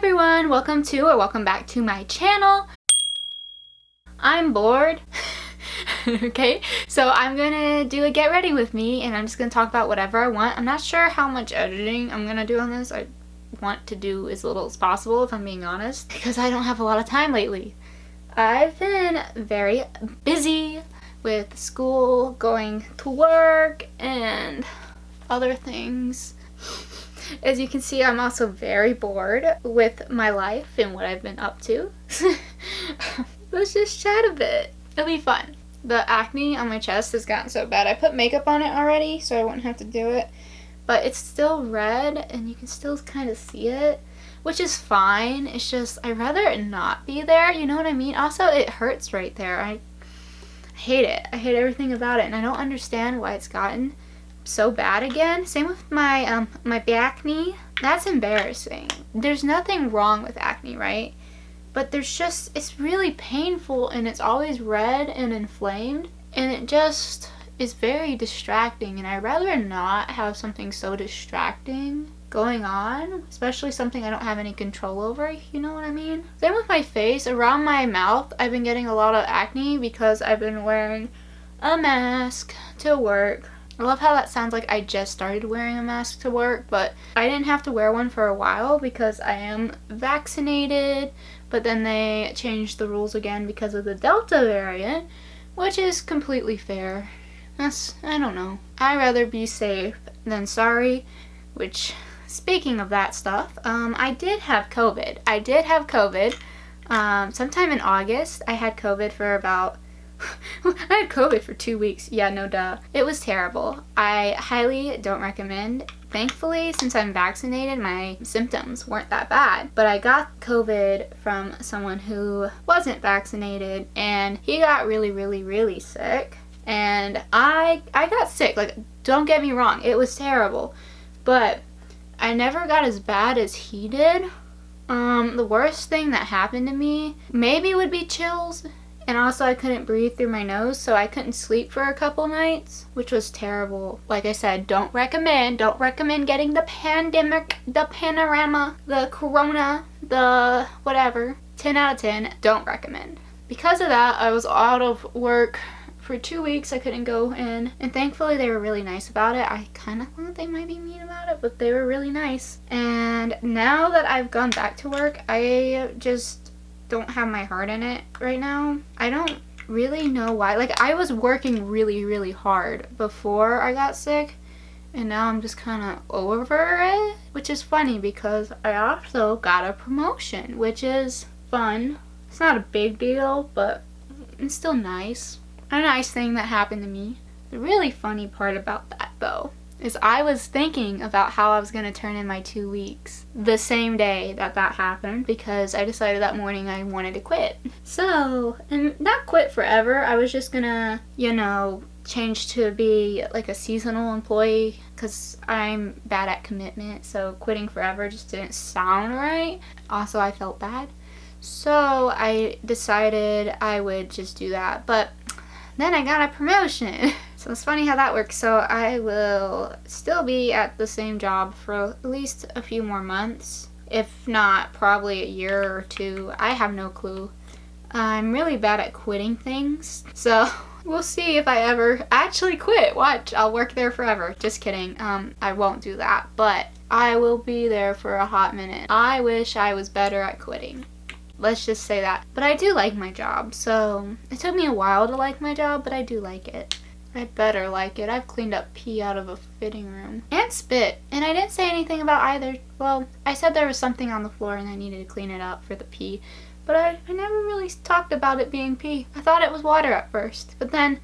everyone, welcome back to my channel. I'm bored. Okay, so I'm gonna do a get ready with me and I'm just gonna talk about whatever I want. I'm not sure how much editing I'm gonna do on this. I want to do as little as possible, if I'm being honest, because I don't have a lot of time lately. I've been very busy with school, going to work, and other things. As you can see, I'm also very bored with my life and what I've been up to. Let's just chat a bit. It'll be fun. The acne on my chest has gotten so bad. I put makeup on it already so I wouldn't have to do it. But it's still red and you can still kind of see it, which is fine. It's just I'd rather it not be there, you know what I mean? Also, it hurts right there. I hate it. I hate everything about it and I don't understand why it's gotten so bad again. Same with my my acne. That's embarrassing. There's nothing wrong with acne, right? But there's just, it's really painful and it's always red and inflamed and it just is very distracting, and I'd rather not have something so distracting going on, especially something I don't have any control over, you know what I mean? Same with my face. Around my mouth I've been getting a lot of acne because I've been wearing a mask to work. I love how that sounds like I just started wearing a mask to work, but I didn't have to wear one for a while because I am vaccinated, but then they changed the rules again because of the Delta variant, which is completely fair. I don't know. I'd rather be safe than sorry, which, speaking of that stuff, I did have COVID. Sometime in August. I had COVID for about I had COVID for 2 weeks. Yeah, no duh. It was terrible. I highly don't recommend. Thankfully, since I'm vaccinated, my symptoms weren't that bad. But I got COVID from someone who wasn't vaccinated, and he got really sick. And I got sick. Like, don't get me wrong, it was terrible. But I never got as bad as he did. The worst thing that happened to me maybe would be chills. And also I couldn't breathe through my nose, so I couldn't sleep for a couple nights, which was terrible. Like I said, don't recommend getting the pandemic, the panorama, the corona, the whatever. 10 out of 10, don't recommend. Because of that, I was out of work for 2 weeks. I couldn't go in, and thankfully they were really nice about it. I kind of thought they might be mean about it, but they were really nice. And now that I've gone back to work, I just don't have my heart in it right now. I don't really know why. Like, I was working really hard before I got sick, and now I'm just kind of over it, which is funny because I also got a promotion, which is fun. It's not a big deal, but it's still nice. A nice thing that happened to me. The really funny part about that, though, is I was thinking about how I was going to turn in my 2 weeks the same day that happened, because I decided that morning I wanted to quit. So, and not quit forever, I was just gonna, you know, change to be like a seasonal employee, because I'm bad at commitment, so quitting forever just didn't sound right. Also, I felt bad. So I decided I would just do that, but then I got a promotion. So it's funny how that works. So I will still be at the same job for at least a few more months. If not, probably a year or two. I have no clue. I'm really bad at quitting things. So we'll see if I ever actually quit. Watch, I'll work there forever. Just kidding. I won't do that. But I will be there for a hot minute. I wish I was better at quitting. Let's just say that. But I do like my job. So it took me a while to like my job, but I do like it. I better like it. I've cleaned up pee out of a fitting room. And spit. And I didn't say anything about either. Well, I said there was something on the floor and I needed to clean it up for the pee. But I never really talked about it being pee. I thought it was water at first. But then,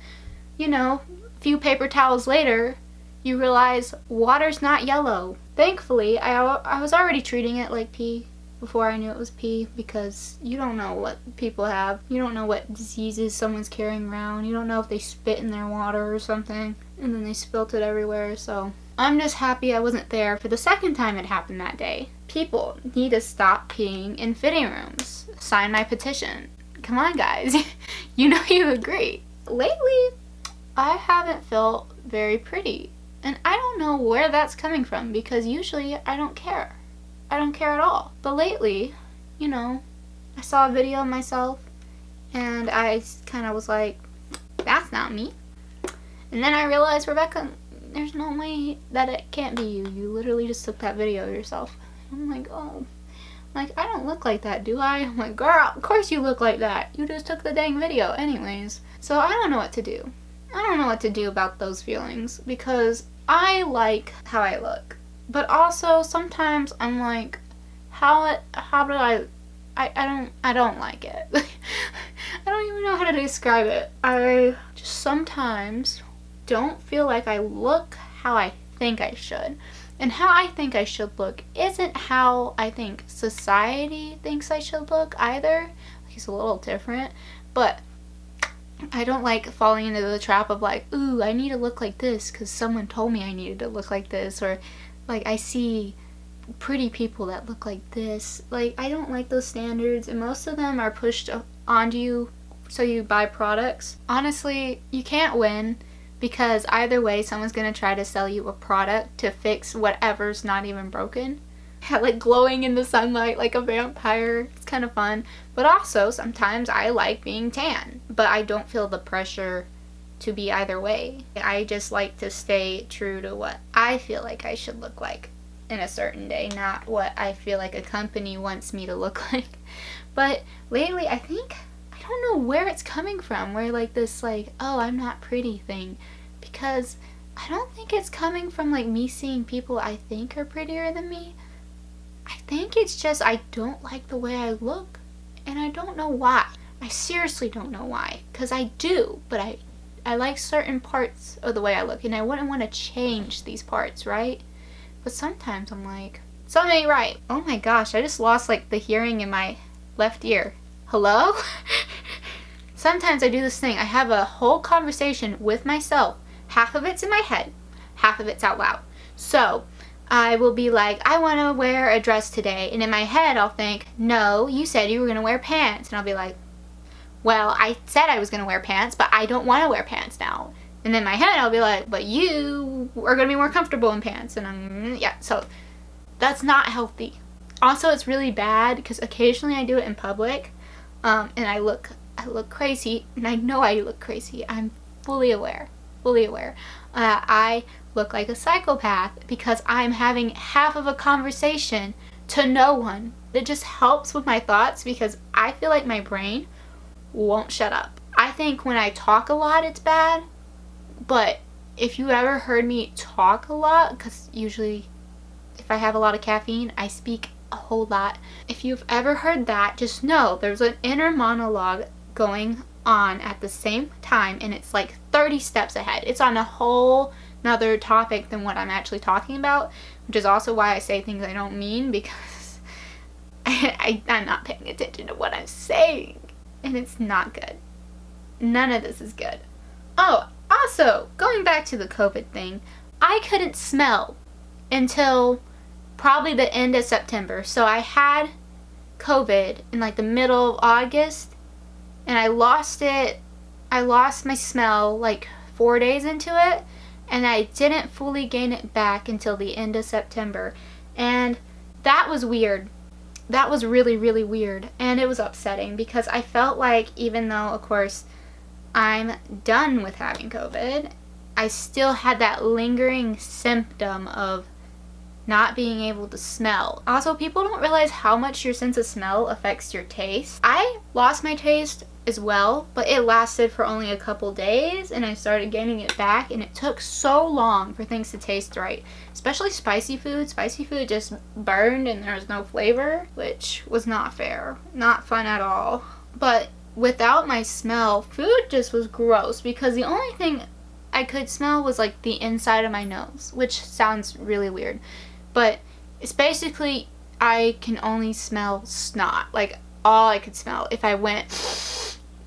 you know, a few paper towels later, you realize water's not yellow. Thankfully, I was already treating it like pee before I knew it was pee, because you don't know what people have. You don't know what diseases someone's carrying around. You don't know if they spit in their water or something and then they spilt it everywhere. So I'm just happy I wasn't there for the second time it happened that day. People need to stop peeing in fitting rooms. Sign my petition. Come on, guys. You know you agree. Lately, I haven't felt very pretty. And I don't know where that's coming from, because usually I don't care. I don't care at all. But lately, you know, I saw a video of myself and I kind of was like, that's not me. And then I realized, Rebecca, there's no way that it can't be you. You literally just took that video of yourself. I'm like, oh, like, I don't look like that, do I? I'm like, girl, of course you look like that. You just took the dang video anyways. So I don't know what to do. I don't know what to do about those feelings because I like how I look. But also sometimes I'm like, how do I don't like it. I don't even know how to describe it. I just sometimes don't feel like I look how I think I should. And how I think I should look isn't how I think society thinks I should look either. It's a little different. But I don't like falling into the trap of like, ooh, I need to look like this because someone told me I needed to look like this. Or like I see pretty people that look like this. Like, I don't like those standards, and most of them are pushed onto you so you buy products. Honestly, you can't win because either way someone's gonna try to sell you a product to fix whatever's not even broken. Like glowing in the sunlight like a vampire. It's kind of fun. But also sometimes I like being tan, but I don't feel the pressure to be either way. I just like to stay true to what I feel like I should look like in a certain day, not what I feel like a company wants me to look like. But lately I don't know where it's coming from, where like this like, oh, I'm not pretty thing, because I don't think it's coming from like me seeing people I think are prettier than me. I think it's just I don't like the way I look, and I don't know why. I seriously don't know why, because I do, but I like certain parts of the way I look, and I wouldn't want to change these parts, right? But sometimes I'm like, something ain't right. Oh my gosh, I just lost like the hearing in my left ear. Hello? Sometimes I do this thing. I have a whole conversation with myself. Half of it's in my head, half of it's out loud. So I will be like, I want to wear a dress today. And in my head, I'll think, no, you said you were going to wear pants. And I'll be like, well, I said I was going to wear pants, but I don't want to wear pants now. And in my head, I'll be like, but you are going to be more comfortable in pants. And yeah, so that's not healthy. Also, it's really bad because occasionally I do it in public, and I look crazy, and I know I look crazy. I'm fully aware. I look like a psychopath because I'm having half of a conversation to no one. It just helps with my thoughts because I feel like my brain won't shut up. I think when I talk a lot, it's bad. But if you ever heard me talk a lot, because usually if I have a lot of caffeine, I speak a whole lot. If you've ever heard that, just know there's an inner monologue going on at the same time, and it's like 30 steps ahead. It's on a whole nother topic than what I'm actually talking about, which is also why I say things I don't mean, because I'm not paying attention to what I'm saying, and it's not good. None of this is good. Oh, also, going back to the COVID thing, I couldn't smell until probably the end of September. So I had COVID in like the middle of August, and I lost it. I lost my smell like 4 days into it, and I didn't fully gain it back until the end of September. And that was weird. That was really, really weird. And it was upsetting because I felt like, even though, of course, I'm done with having COVID, I still had that lingering symptom of not being able to smell. Also, people don't realize how much your sense of smell affects your taste. I lost my taste as well, but it lasted for only a couple days, and I started gaining it back, and it took so long for things to taste right. Especially spicy food. Spicy food just burned and there was no flavor, which was not fair. Not fun at all. But without my smell, food just was gross because the only thing I could smell was like the inside of my nose, which sounds really weird. But it's basically, I can only smell snot. Like, all I could smell. If I went,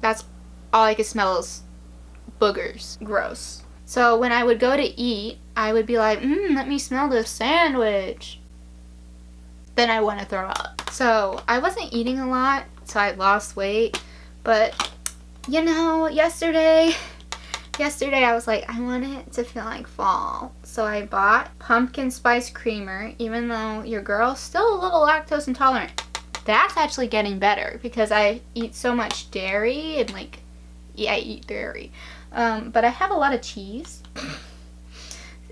that's all I could smell is boogers. Gross. So when I would go to eat, I would be like, let me smell this sandwich. Then I want to throw up. So I wasn't eating a lot, so I lost weight. But, you know, yesterday Yesterday I was like, I want it to feel like fall. So I bought pumpkin spice creamer, even though your girl's still a little lactose intolerant. That's actually getting better because I eat so much dairy and like, yeah, I eat dairy. But I have a lot of cheese.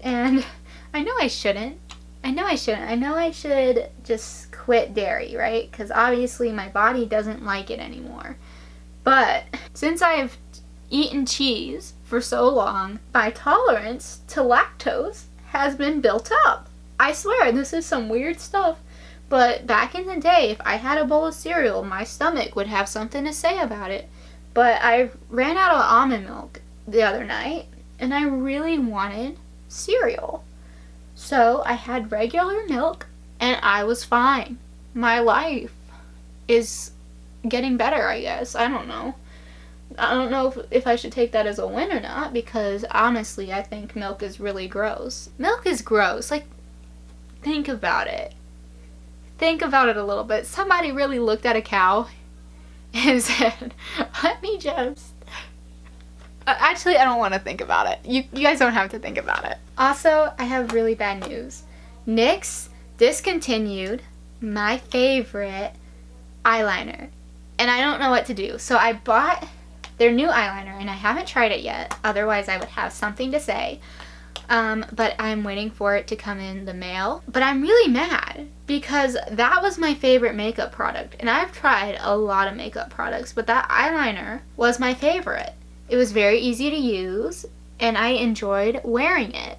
And I know I shouldn't. I know I should just quit dairy, right? Because obviously my body doesn't like it anymore. But since I've eaten cheese for so long, my tolerance to lactose has been built up. I swear, this is some weird stuff. But back in the day, if I had a bowl of cereal, my stomach would have something to say about it. But I ran out of almond milk the other night, and I really wanted cereal. So I had regular milk, and I was fine. My life is getting better, I guess. I don't know. I don't know if I should take that as a win or not, because honestly, I think milk is really gross. Milk is gross. Like, think about it. Think about it a little bit. Somebody really looked at a cow and said, let me just... Actually, I don't want to think about it. You guys don't have to think about it. Also, I have really bad news. NYX discontinued my favorite eyeliner, and I don't know what to do. So I bought their new eyeliner, and I haven't tried it yet. Otherwise, I would have something to say. But I'm waiting for it to come in the mail. But I'm really mad because that was my favorite makeup product, and I've tried a lot of makeup products, but that eyeliner was my favorite. It was very easy to use, and I enjoyed wearing it.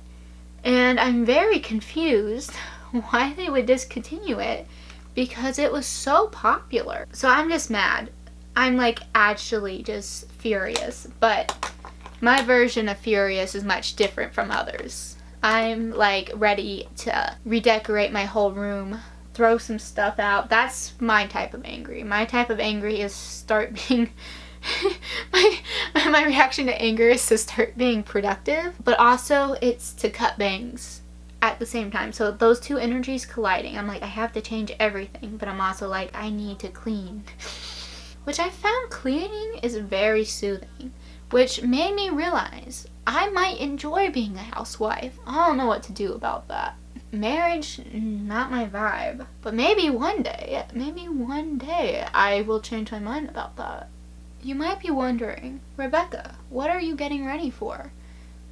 And I'm very confused why they would discontinue it because it was so popular. So I'm just mad. I'm like actually just furious, but my version of furious is much different from others. I'm like ready to redecorate my whole room, throw some stuff out. That's my type of angry. My type of angry is start being my reaction to anger is to start being productive, but also it's to cut bangs at the same time. So those two energies colliding. I'm like, I have to change everything, but I'm also like, I need to clean. Which I found cleaning is very soothing, which made me realize I might enjoy being a housewife. I don't know what to do about that. Marriage, not my vibe. But maybe one day I will change my mind about that. You might be wondering, Rebecca, what are you getting ready for?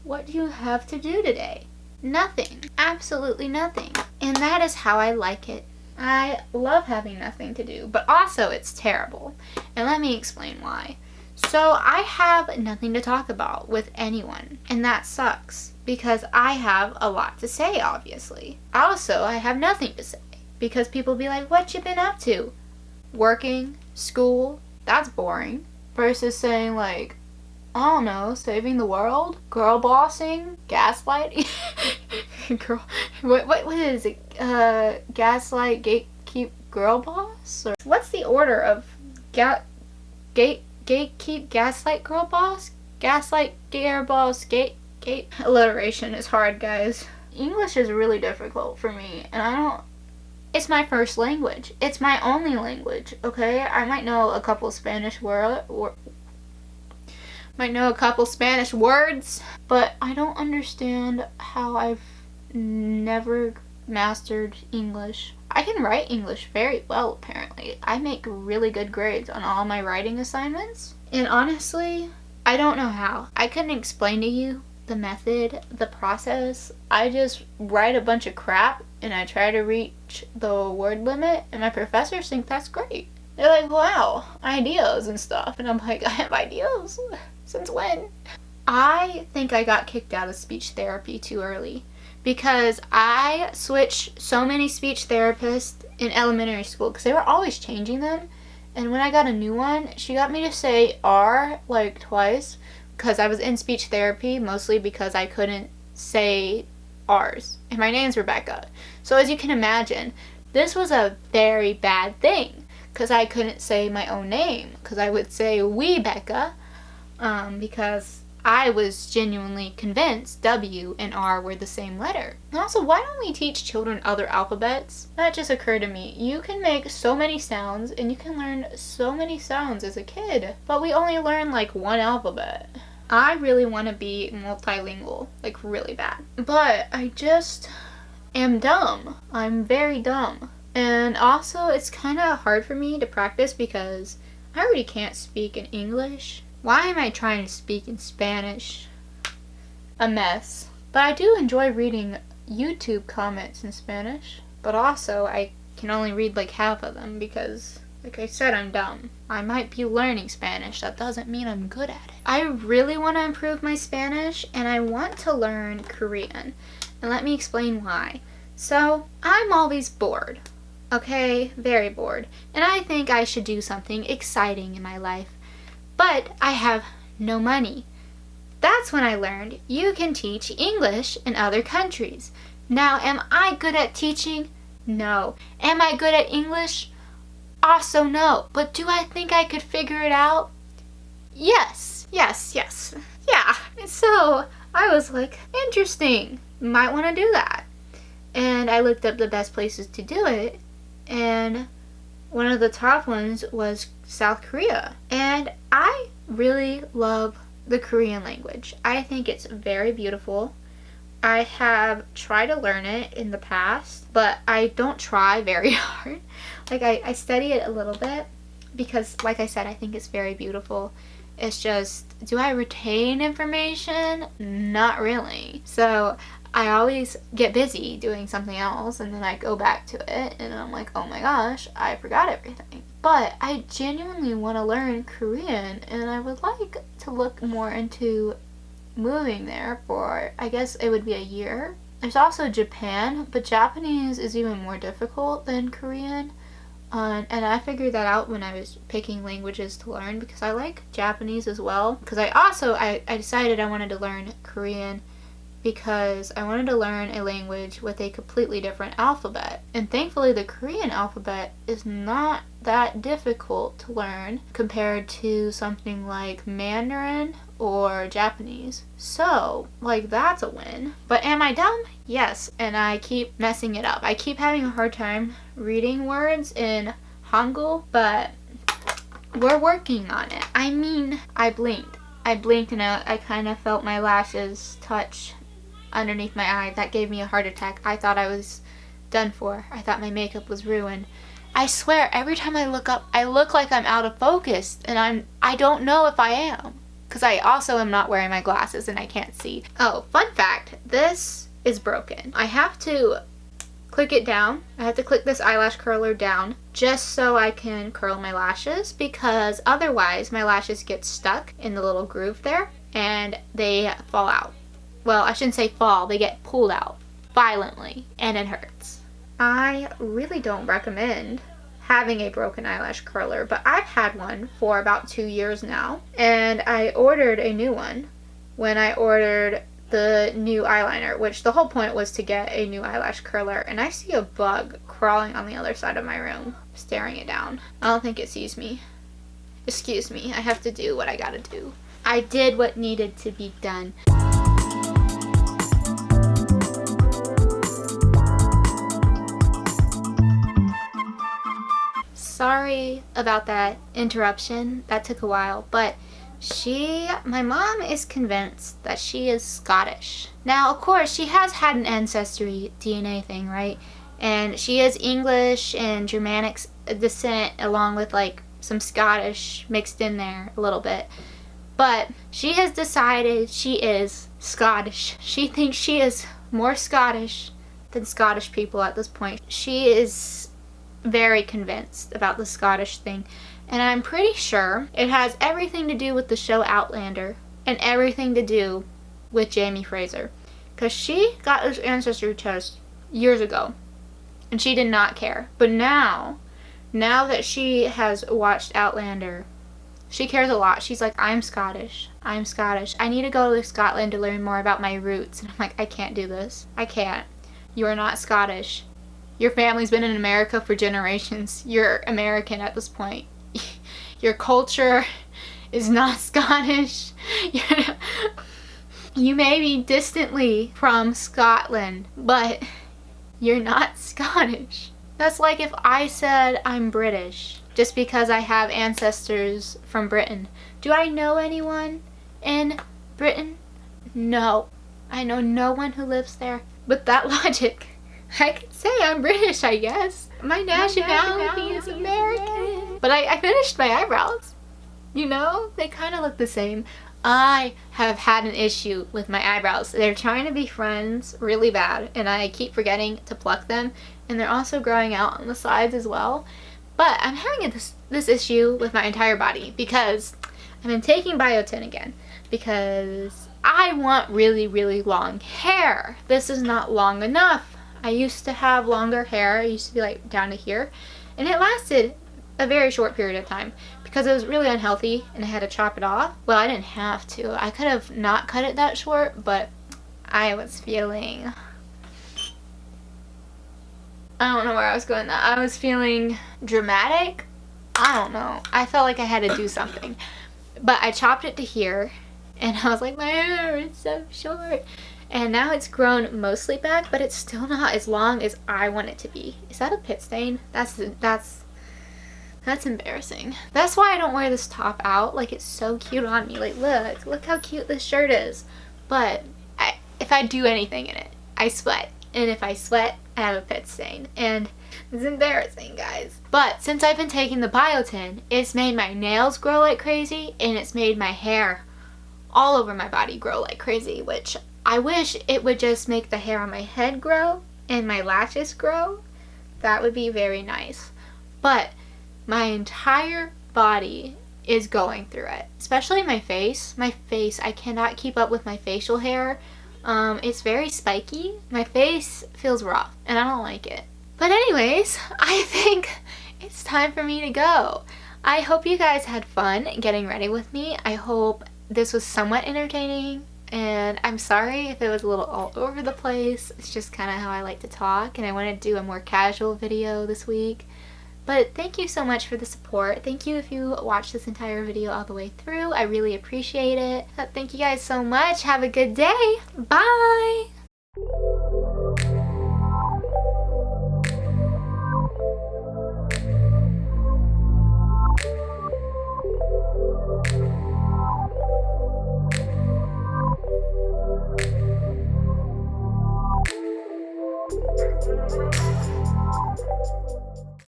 What do you have to do today? Nothing. Absolutely nothing. And that is how I like it. I love having nothing to do, but also it's terrible. And let me explain why. So I have nothing to talk about with anyone, and that sucks because I have a lot to say, obviously. Also, I have nothing to say because people be like, what you been up to? Working, school, that's boring. Versus saying like, I don't know, saving the world, girl bossing, gaslighting. Girl, what is it? Gaslight, gatekeep, girl boss? Or what's the order of gatekeep, gaslight, girl boss? Gaslight, girl boss, gate. Alliteration is hard, guys. English is really difficult for me, and it's my first language. It's my only language, okay? I might know a couple Spanish words, but I don't understand how I've never mastered English. I can write English very well, apparently. I make really good grades on all my writing assignments. And honestly, I don't know how. I couldn't explain to you the method, the process. I just write a bunch of crap and I try to reach the word limit, and my professors think that's great. They're like, wow, ideas and stuff. And I'm like, I have ideas? Since when? I think I got kicked out of speech therapy too early because I switched so many speech therapists in elementary school because they were always changing them. And when I got a new one, she got me to say R like twice because I was in speech therapy, mostly because I couldn't say R's. And my name's Rebecca. So as you can imagine, this was a very bad thing because I couldn't say my own name because I would say we Becca because I was genuinely convinced W and R were the same letter. And also, why don't we teach children other alphabets? That just occurred to me. You can make so many sounds and you can learn so many sounds as a kid, but we only learn like one alphabet. I really want to be multilingual, like really bad. But I just am dumb. I'm very dumb. And also, it's kind of hard for me to practice because I already can't speak in English. Why am I trying to speak in Spanish? A mess. But I do enjoy reading YouTube comments in Spanish. But also, I can only read like half of them because, like I said, I'm dumb. I might be learning Spanish. That doesn't mean I'm good at it. I really want to improve my Spanish, and I want to learn Korean. And let me explain why. So, I'm always bored. Okay, very bored. And I think I should do something exciting in my life. But I have no money. That's when I learned you can teach English in other countries. Now, am I good at teaching? No. Am I good at English? Also no. But do I think I could figure it out? Yes. Yeah. And so I was like, interesting. Might want to do that. And I looked up the best places to do it. And one of the top ones was South Korea. And I really love the Korean language. I think it's very beautiful. I have tried to learn it in the past, but I don't try very hard. Like, I study it a little bit because, like I said, I think it's very beautiful. It's just, do I retain information? Not really. So I always get busy doing something else, and then I go back to it, and I'm like, oh my gosh, I forgot everything. But I genuinely want to learn Korean, and I would like to look more into moving there for, I guess it would be a year. There's also Japan, but Japanese is even more difficult than Korean. And I figured that out when I was picking languages to learn because I like Japanese as well. Because I decided I wanted to learn Korean because I wanted to learn a language with a completely different alphabet. And thankfully the Korean alphabet is not that difficult to learn compared to something like Mandarin or Japanese. So, like, that's a win. But am I dumb? Yes, and I keep messing it up. I keep having a hard time reading words in Hangul, but we're working on it. I mean, I blinked and I kind of felt my lashes touch underneath my eye. That gave me a heart attack. I thought I was done for. I thought my makeup was ruined. I swear, every time I look up, I look like I'm out of focus, and I don't know if I am. Because I also am not wearing my glasses and I can't see. Oh, fun fact, this is broken. I have to click it down. I have to click this eyelash curler down just so I can curl my lashes, because otherwise my lashes get stuck in the little groove there and they fall out. Well, I shouldn't say fall, they get pulled out violently and it hurts. I really don't recommend having a broken eyelash curler, but I've had one for about 2 years now, and I ordered a new one when I ordered the new eyeliner, which the whole point was to get a new eyelash curler, and I see a bug crawling on the other side of my room, staring it down. I don't think it sees me. Excuse me, I have to do what I gotta do. I did what needed to be done. Sorry about that interruption. That took a while, but my mom is convinced that she is Scottish. Now, of course, she has had an ancestry DNA thing, right? And she is English and Germanic descent, along with like some Scottish mixed in there a little bit. But she has decided she is Scottish. She thinks she is more Scottish than Scottish people at this point. She is very convinced about the Scottish thing, and I'm pretty sure it has everything to do with the show Outlander and everything to do with Jamie Fraser, because she got this ancestry test years ago and she did not care, but now that she has watched Outlander, she cares a lot. She's like, I'm Scottish, I need to go to Scotland to learn more about my roots. And I'm like, I can't do this. I can't. You are not Scottish. Your family's been in America for generations. You're American at this point. Your culture is not Scottish. You may be distantly from Scotland, but you're not Scottish. That's like if I said I'm British just because I have ancestors from Britain. Do I know anyone in Britain? No. I know no one who lives there. With that logic, I could say I'm British, I guess. My nationality is American. But I finished my eyebrows. You know, they kind of look the same. I have had an issue with my eyebrows. They're trying to be friends really bad, and I keep forgetting to pluck them, and they're also growing out on the sides as well. But I'm having this issue with my entire body because I've been taking biotin again because I want really, really long hair. This is not long enough. I used to have longer hair. It used to be like down to here, and it lasted a very short period of time because it was really unhealthy and I had to chop it off. Well, I didn't have to. I could have not cut it that short, but I was feeling... I don't know where I was going with that. I was feeling dramatic. I don't know. I felt like I had to do something. But I chopped it to here and I was like, my hair is so short. And now it's grown mostly back, but it's still not as long as I want it to be. Is that a pit stain? That's embarrassing. That's why I don't wear this top out. Like, it's so cute on me. Like, look how cute this shirt is. But if I do anything in it, I sweat. And if I sweat, I have a pit stain. And it's embarrassing, guys. But since I've been taking the biotin, it's made my nails grow like crazy, and it's made my hair all over my body grow like crazy, which I wish it would just make the hair on my head grow and my lashes grow. That would be very nice. But my entire body is going through it, especially my face. My face, I cannot keep up with my facial hair. It's very spiky. My face feels rough and I don't like it. But anyways, I think it's time for me to go. I hope you guys had fun getting ready with me. I hope this was somewhat entertaining, and I'm sorry if it was a little all over the place. It's just kind of how I like to talk, and I wanted to do a more casual video this week. But thank you so much for the support. Thank you if you watched this entire video all the way through. I really appreciate it. Thank you guys so much. Have a good day. Bye!